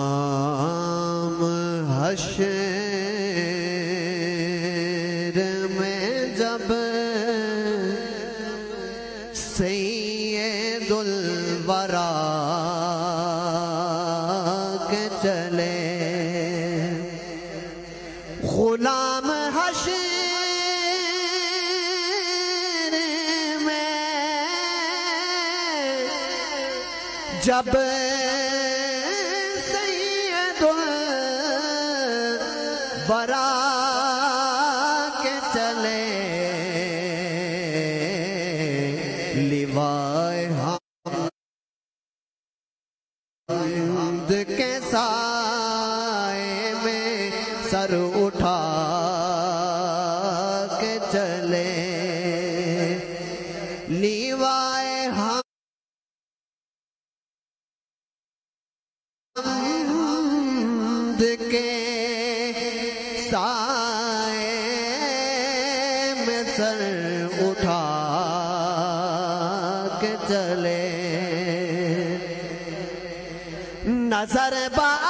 غلام حشر میں جب سید الورا کے چلے، غلام حشر میں جب برا کے چلے، لیوائے حمد کے سائے میں سر اٹھا کے چلے، لیوائے حمد کے سائے میں سر اٹھا کے چلے، نظر بعالم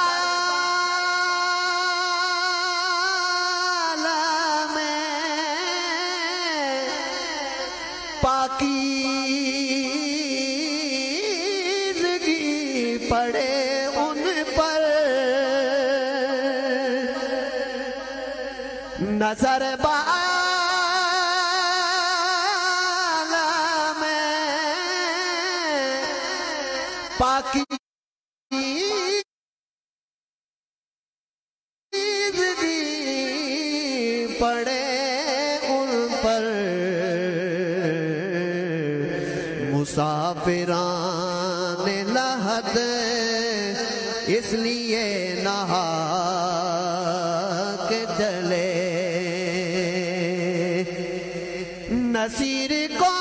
پاکیزگی پڑے ان پر، نظر بعالم پاکیزگی پڑے ان پر، مسافران لحد اس لیے نہا کے چلے، نصیر کون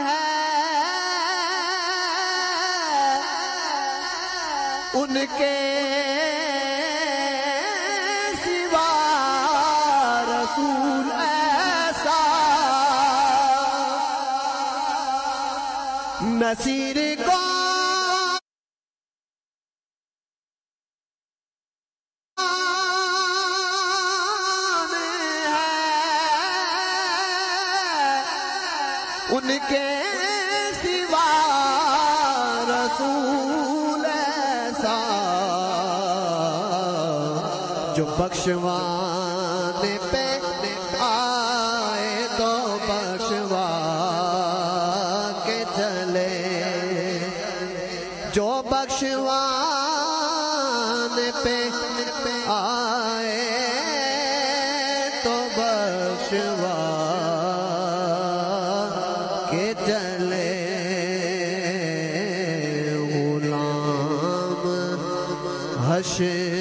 ہے ان کے سوا رسول ایسا، نصیر کون ان کے سوا رسول ایسا، جو بخشوانے پہ آئے تو بخشوا کے چلے، جو بخشوانے پہ آئے تو بخشوا کے چلے، غلام حشر